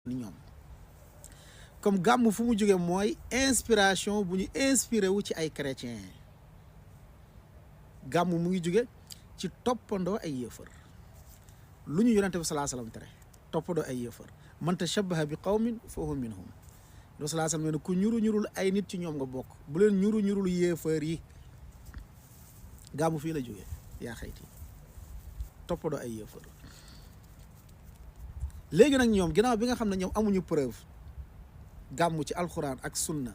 ni ñoom comme gàmm fu mu jóge mooy inspiration bu ñu inspiré wu ci ay chrétien gàmm mu ngi jóge ci toppandoo ay yëfër lu ñu yonente bi salaa salaam tere toppandoo ay yëfër man tashabbaha bi qawmin fa huwa minhum do salaa salaam ne ku ñurul ay nit ci ñoom nga bokk bu leen ñurul yëfër yi gàmm fii la jóge yaa xayti toppandoo ay yëfër léegi nag ñoom ginnaaw bi nga xam ne ñoom amuñu preuve gàmm ci alxuraan ak sunna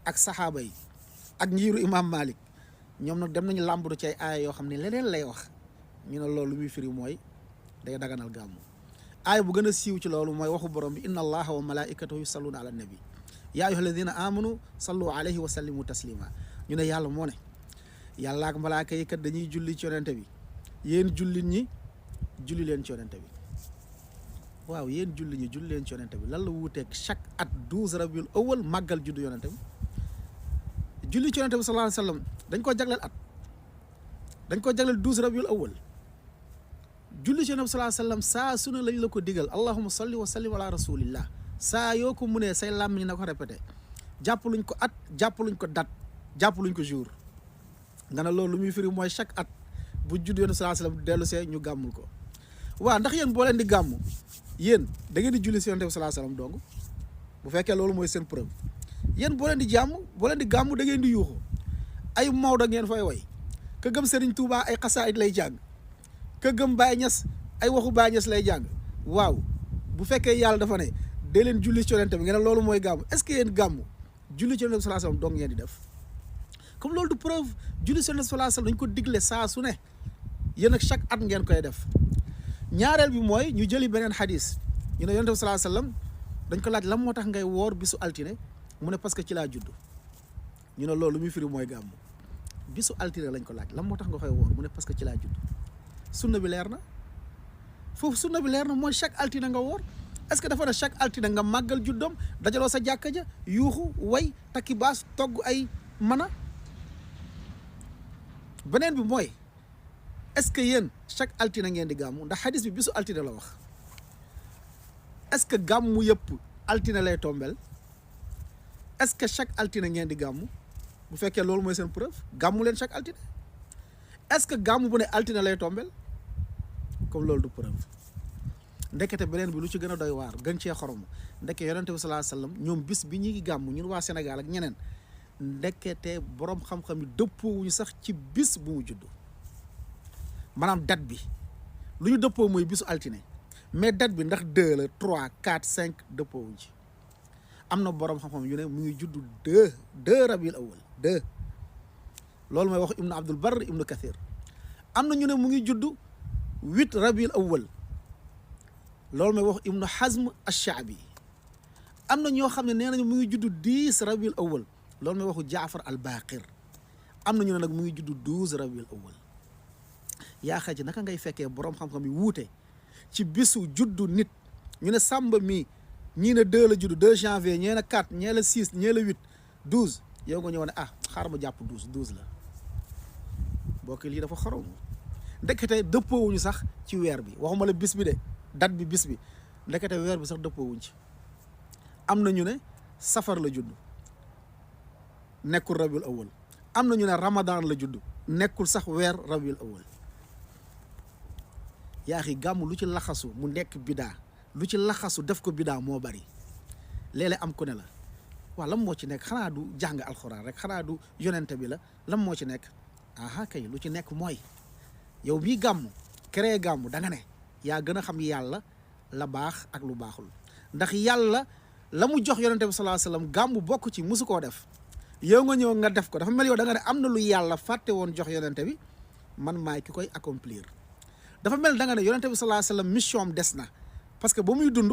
ak saxaaba yi ak njiiru imam Malik ñoom nag dem nañu làmbatu ci ay aaya yoo xam ne leneen lay wax ñu ne loolu lu muy firi mooy day daganal gàmm aaya bu gën a siiw ci loolu mooy waxu borom bi inna allaha wa malaikatahu yusalluna ala nabi yaa ayyuha alladina amanu sallu alayhi wa sallimu taslima ñu ne yàlla moo ne yàlla ak malaaka yi kat dañuy julli ci yonente bi yéen jullit ñi julli leen ci yonente bi waaw yéen julli ñi julli leen ci yonente bi lan la wuuteeg chaque at 12 rabiul awal màggal juddu yonente bi julli ci yonente bi sallallahu alayhi wa sallam dañ koo jagleel at dañ koo jagleel 12 rabiul awal julli ci yonente bi sallallahu alayhi wa sallam saa su ne lañ la ko digal allahumma salli wa sallim ala rasulillah saa yoo ko munee say làmmiñ na ko répété jàppaluñ ko at jàppaluñ ko date jàppaluñ ko jour nga ne loolu lu muy firi mooy chaque at bu judd yonente bi sallallahu alayhi wa sallam dellu see ñu gàmmul ko waaw ndax yéen boo leen di gàmm yéen da ngeen di julli si yonente bi sallallahu alayhi wa sallam dong bu fekkee loolu mooy seen preuve yéen boo leen di gàmm da ngeen di yuuxu ay Maodo ngeen fay way ka gëm Serigne Touba ay xasaayit lay jàng ka gëm Baye Niass ay waxu Baye Niass lay jàng waaw bu fekkee yàlla dafa ne dee leen julli ci yonente bi ngeen ne loolu mooy gàmm est-ce que yéen gàmm julli ci yonente bi sallallahu alayhi wa sallam dong ngeen di def comme loolu du preuve julli ci yonente bi sallallahu alayhi wa sallam dañ ko digle saa su ne yéen ak chaque at ngeen koy def ñaareel bi mooy ñu jëli beneen xadis ñu ne yonent bi sallallahu alayhi wasallam dañ ko laaj lan moo tax ngay woor bisu altine mu ne parce que ci laa judd ñu ne loolu muy firi mooy gàmm bisu altine lañ ko laaj lan moo tax nga koy woor mu ne parce que ci laa judd sunna bi leer na foofu sunna bi leer na mooy chaque altine nga woor est-ce que dafa ne chaque altine nga màggal juddam dajaloo sa jàkka ja yuuxu way takki baas togg ay mana beneen bi mooy est-ce que yéen chaque altine ngeen di gàmmu ndax xadis bi bisu altine la wax est-ce que gàmmu yëpp altine lay tombel est-ce que chaque altine ngeen di gàmmu bu fekkee loolu mooy seen preuve gàmmu leen chaque altine est-ce que gàmmu bu ne altine lay tombel comme loolu du preuve ndekete beneen bi lu ci gën a doy waar gën cee xorom ndeke yonente bi sallallahu alayhi wasallam ñoom bis bi ñuy gàmmu ñun waa Sénégal ak ñeneen ndekete borom xam-xam yi dëppoowuñu sax ci bis bu mu judd maanaam date bi lu ñu dëppoo mooy bisu altine mais date bi ndax 2 la 3 4 5 dëppoo wuñ ci am na borom xam-xam yu ne mu ngi judd 2 rabiul awal 2 loolu mooy wax ibnu abdul barr ibnu kathir am na ñu ne mu ngi judd 8 rabiul awal loolu mooy wax ibnu hazm ash-sha'bi am na ñoo xam ne nee nañu mu ngi judd 10 rabiul awal loolu mooy waxu jaafar al baqir am na ñu ne nag mu ngi judd 12 rabiul awal yaa xaji naka ngay fekkee boroom xam-xam yi wuute ci bisu juddu nit ñu ne sàmba mi ñii ne 2 la juddu 2 janvier ñee ne 4 ñee la 6 ñee la 8 12 yow nga ñëw ne xaaral ma jàpp 12 la bokk lii dafa xorom ndekete dëppoowuñu sax ci weer bi waxuma la bis bi de date bi bis bi ndekete weer bi sax dëppoowuñ ci am na ñu ne safar la judd nekkul rabiul awal am na ñu ne ramadan la judd nekkul sax weer rabiul awal yaa xi gàmm lu ci laxasu mu nekk bidaa lu ci laxasu def ko bidaa moo bari léeg-léeg am ku ne la waaw lan moo ci nekk xanaa du jàng alxuraan rek xanaa du yonente bi la lan moo ci nekk aha kay lu ci nekk mooy yow bii gàmm créé gàmm da nga ne yaa gën a xam yàlla la baax ak lu baaxul ndax yàlla la mu jox yonente bi sallallahu alayhi wasallam gàmm bokk ci musu koo def yow nga ñëw nga def ko dafa mel yow da nga ne am na lu yàlla fàtte woon jox yonente bi man maay ki koy accomplir dafa mel da nga ne yonente bi sallallahu alayhi wasallam mission am des na parce que ba muy dund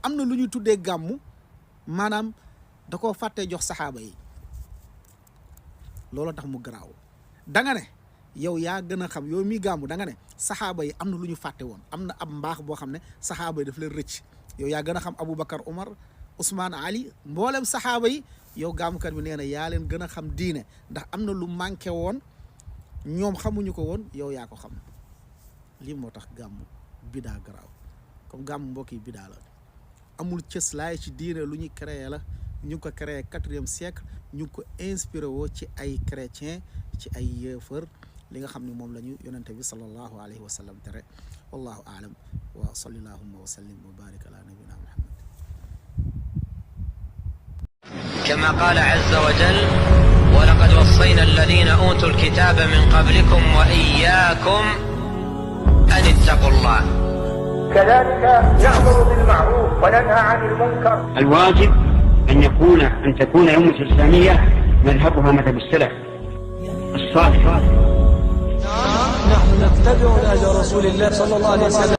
am na lu ñuy tuddee gàmmu maanaam da koo fàttee jox saxaaba yi loolu tax mu garaaw da nga ne yow yaa gën a xam yow mii gàmmu da nga ne saxaaba yi am na lu ñu fàtte woon am na ab mbaax boo xam ne saxaaba yi daf leen rëcc yow yaa gën a xam Aboubacar Omar Ousmane Ali mboolem saxaaba yi yow gàmmukat bi nee na yaa leen gën a xam diine ndax am na lu manqué woon ñoom xamuñu ko woon yow yaa ko xam lii moo tax gàmmu bidaa garaaw comme gàmmu mbokk yi bidaa la amul cëslaay ci diine lu ñu créé la ñu ngi ko créé 4e siècle ñu ngi ko inspiré woo ci ay chrétien ci ay yéefar li nga xam ne moom la ñu yonente bi sallallahu alayhi wa sallam tere wallahu aalam wa salli allahumma wa sallim wa barik ala nabina muhammad كما قال عز وجل ولقد وصينا الذين أوتوا الكتاب من قبلكم وإياكم أن اتقوا الله. كذلك نأمر بالمعروف وننهى عن المنكر. الواجب أن تكون أمة الإسلامية مذهبها مذهب السلف الصالح. نحن نتبع نهج رسول الله صلى الله عليه وسلم.